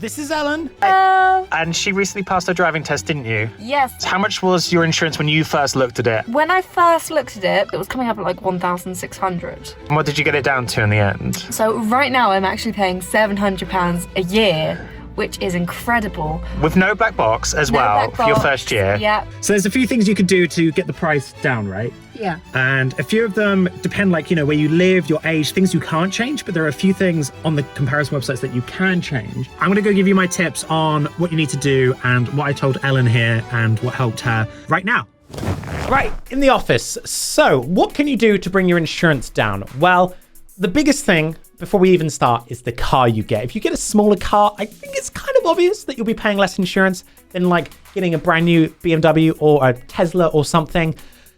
This is Ellen. And she recently passed her driving test, didn't you? Yes. How much was your insurance when you first looked at it? When I first looked at it, it was coming up at like 1,600. And what did you get it down to in the end? So right now I'm actually paying £700 a year, which is incredible. With no black box as well for your first year? Yeah. So there's a few things you could do to get the price down, right? Yeah. And a few of them depend, like, where you live, your age, things you can't change, but there are a few things on the comparison websites that you can change. I'm going to go give you my tips on what you need to do and what I told Ellen here and what helped her right now. Right, in the office. So what can you do to bring your insurance down? Well, the biggest thing before we even start is the car you get. If you get a smaller car, I think it's kind of obvious that you'll be paying less insurance than like getting a brand new BMW or a Tesla or something.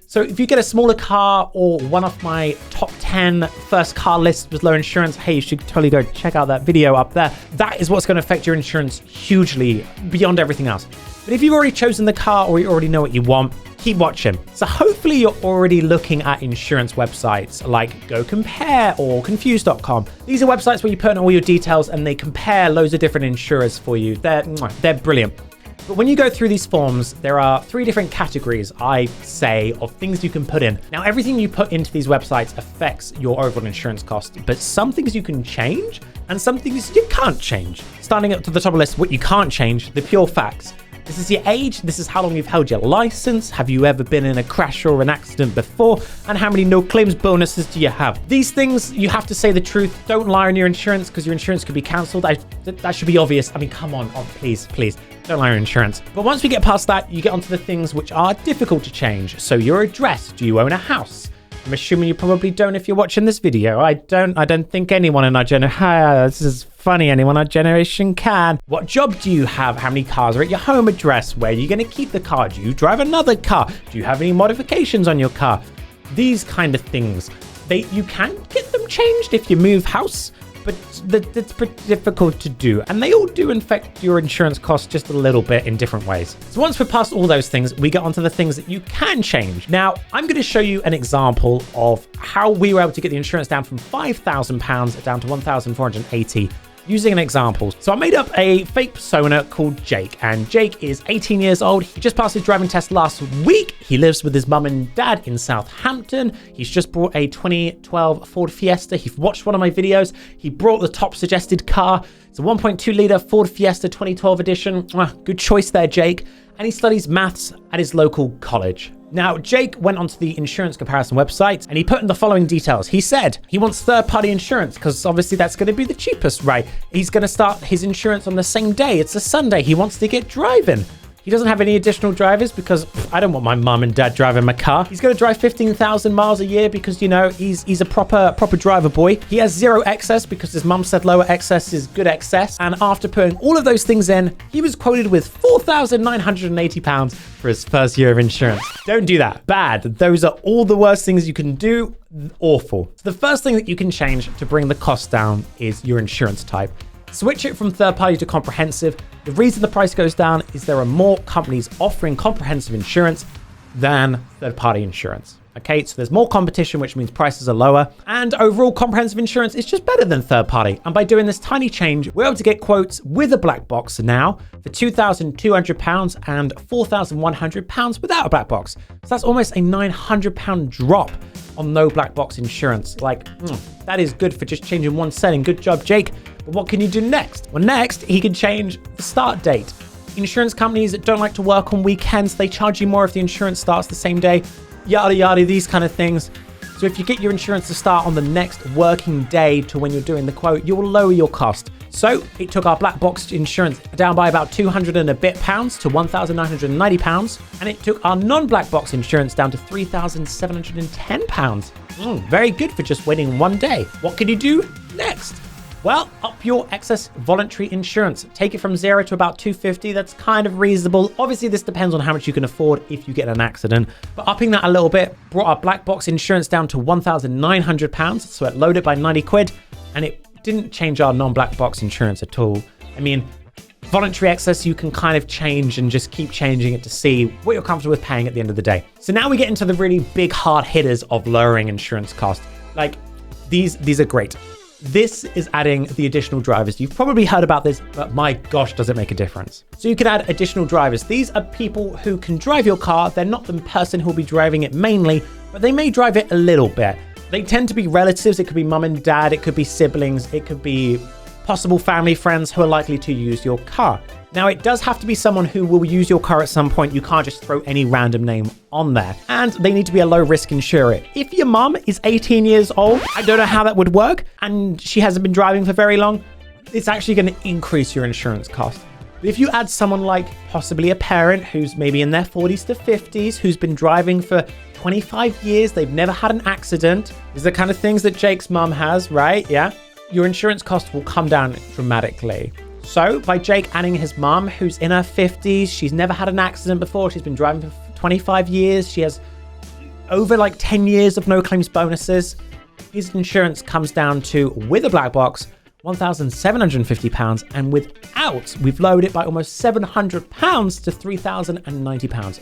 So if you get a smaller car, or one of my top 10 first car lists was low insurance, hey, you should totally go check out that video up there. That is what's going to affect your insurance hugely beyond everything else. But if you've already chosen the car or you already know what you want, keep watching. So hopefully you're already looking at insurance websites like Go Compare or Confused.com. These are websites where you put in all your details and they compare loads of different insurers for you. They're brilliant. But when you go through these forms, there are 3 different categories, I say, of things you can put in. Now, everything you put into these websites affects your overall insurance cost, but some things you can change and some things you can't change. Starting up to the top of the list, what you can't change, the pure facts. This is your age, this is how long you've held your license, have you ever been in a crash or an accident before, and how many no claims bonuses do you have? These things, you have to say the truth. Don't lie on your insurance because your insurance could be cancelled. That should be obvious. I mean, come on, please, don't lie on your insurance. But once we get past that, you get onto the things which are difficult to change. So your address, do you own a house? I'm assuming you probably don't if you're watching this video. I don't think anyone in our generation, this is funny, anyone in our generation can. What job do you have? How many cars are at your home address? Where are you going to keep the car? Do you drive another car? Do you have any modifications on your car? These kind of things. You can get them changed if you move house, but it's pretty difficult to do. And they all do affect your insurance costs just a little bit in different ways. So once we're past all those things, we get onto the things that you can change. Now, I'm going to show you an example of how we were able to get the insurance down from £5,000 down to £1,480 using an example. So I made up a fake persona called Jake, and Jake is 18 years old. He just passed his driving test last week. He lives with his mum and dad in Southampton. He's just bought a 2012 Ford Fiesta. He watched one of my videos. He brought the top suggested car. It's a 1.2 litre Ford Fiesta 2012 edition. Good choice there, Jake. And he studies maths at his local college. Now, Jake went onto the insurance comparison website and he put in the following details. He said he wants third-party insurance because obviously that's going to be the cheapest, right? He's going to start his insurance on the same day. It's a Sunday. He wants to get driving. He doesn't have any additional drivers because I don't want my mum and dad driving my car. He's going to drive 15,000 miles a year because, he's a proper driver boy. He has 0 excess because his mum said lower excess is good excess. And after putting all of those things in, he was quoted with £4,980 for his first year of insurance. Don't do that. Bad. Those are all the worst things you can do. Awful. So the first thing that you can change to bring the cost down is your insurance type. Switch it from third party to comprehensive. The reason the price goes down is there are more companies offering comprehensive insurance than third party insurance. Okay, so there's more competition, which means prices are lower. And overall, comprehensive insurance is just better than third party. And by doing this tiny change, we're able to get quotes with a black box now for £2,200 and £4,100 without a black box. So that's almost a £900 drop on no black box insurance. That is good for just changing one setting. Good job, Jake. But what can you do next? Well, next, he can change the start date. Insurance companies that don't like to work on weekends, they charge you more if the insurance starts the same day. Yada, yada, these kind of things. So if you get your insurance to start on the next working day to when you're doing the quote, you will lower your cost. So it took our black box insurance down by about 200 and a bit pounds to £1,990. And it took our non-black box insurance down to £3,710. Very good for just waiting one day. What can you do next? Well, up your excess voluntary insurance. Take it from 0 to about £250. That's kind of reasonable. Obviously, this depends on how much you can afford if you get an accident. But upping that a little bit brought our black box insurance down to £1,900. So it lowered it by 90 quid. And it didn't change our non-black box insurance at all. I mean, voluntary excess, you can kind of change and just keep changing it to see what you're comfortable with paying at the end of the day. So now we get into the really big hard hitters of lowering insurance costs. Like, these are great. This is adding the additional drivers. You've probably heard about this, but my gosh, does it make a difference. So you can add additional drivers. These are people who can drive your car. They're not the person who will be driving it mainly, but they may drive it a little bit. They tend to be relatives. It could be mum and dad. It could be siblings. It could be possible family friends who are likely to use your car. Now, it does have to be someone who will use your car at some point. You can't just throw any random name on there. And they need to be a low-risk insurer. If your mum is 18 years old, I don't know how that would work, and she hasn't been driving for very long, it's actually going to increase your insurance cost. But if you add someone like possibly a parent who's maybe in their 40s to 50s, who's been driving for 25 years, they've never had an accident, these are the kind of things that Jake's mum has, right? Yeah. Your insurance cost will come down dramatically. So by Jake adding his mum, who's in her 50s, she's never had an accident before, she's been driving for 25 years, she has over like 10 years of no claims bonuses, his insurance comes down to, with a black box, £1,750, and without, we've lowered it by almost £700 to £3,090.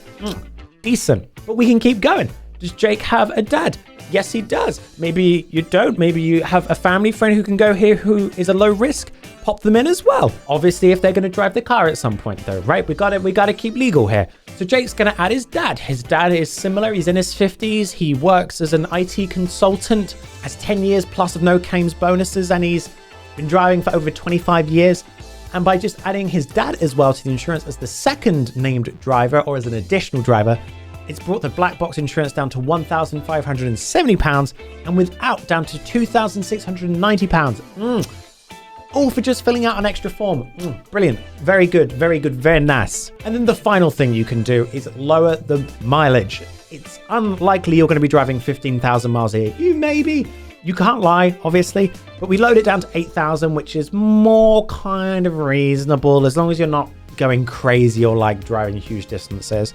Decent, but we can keep going. Does Jake have a dad? Yes, he does. Maybe you don't. Maybe you have a family friend who can go here who is a low risk. Pop them in as well. Obviously, if they're going to drive the car at some point, though, right? We got to keep legal here. So Jake's going to add his dad. His dad is similar. He's in his 50s. He works as an IT consultant, has 10 years plus of no claims bonuses, and he's been driving for over 25 years. And by just adding his dad as well to the insurance as the second named driver or as an additional driver, it's brought the black box insurance down to £1,570 and without down to £2,690. All for just filling out an extra form. Brilliant. Very good, very nice. And then the final thing you can do is lower the mileage. It's unlikely you're going to be driving 15,000 miles a year. You can't lie, obviously, but we load it down to 8,000, which is more kind of reasonable as long as you're not going crazy or like driving huge distances.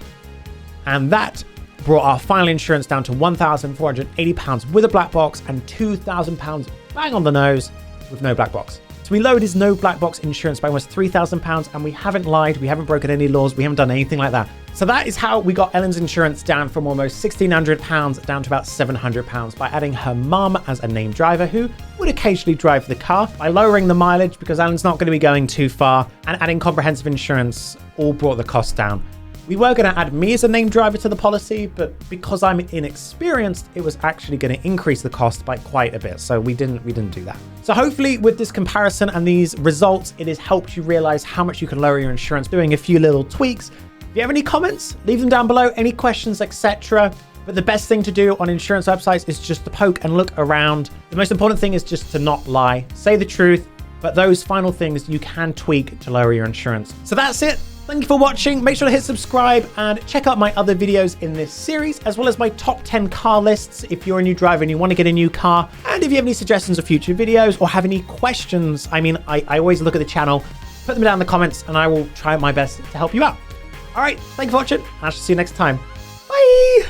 And that brought our final insurance down to £1,480 with a black box and £2,000 bang on the nose with no black box. So we lowered his no black box insurance by almost £3,000 and we haven't lied, we haven't broken any laws, we haven't done anything like that. So that is how we got Ellen's insurance down from almost £1,600 down to about £700 by adding her mum as a named driver who would occasionally drive the car, by lowering the mileage because Ellen's not going to be going too far, and adding comprehensive insurance all brought the cost down. We were going to add me as a named driver to the policy, but because I'm inexperienced, it was actually going to increase the cost by quite a bit. So we didn't do that. So hopefully with this comparison and these results, it has helped you realize how much you can lower your insurance, doing a few little tweaks. If you have any comments, leave them down below, any questions, etc. But the best thing to do on insurance websites is just to poke and look around. The most important thing is just to not lie, say the truth, but those final things you can tweak to lower your insurance. So that's it. Thank you for watching. Make sure to hit subscribe and check out my other videos in this series, as well as my top 10 car lists if you're a new driver and you want to get a new car. And if you have any suggestions of future videos or have any questions, I always look at the channel, put them down in the comments and I will try my best to help you out. All right, thank you for watching. I shall see you next time. Bye.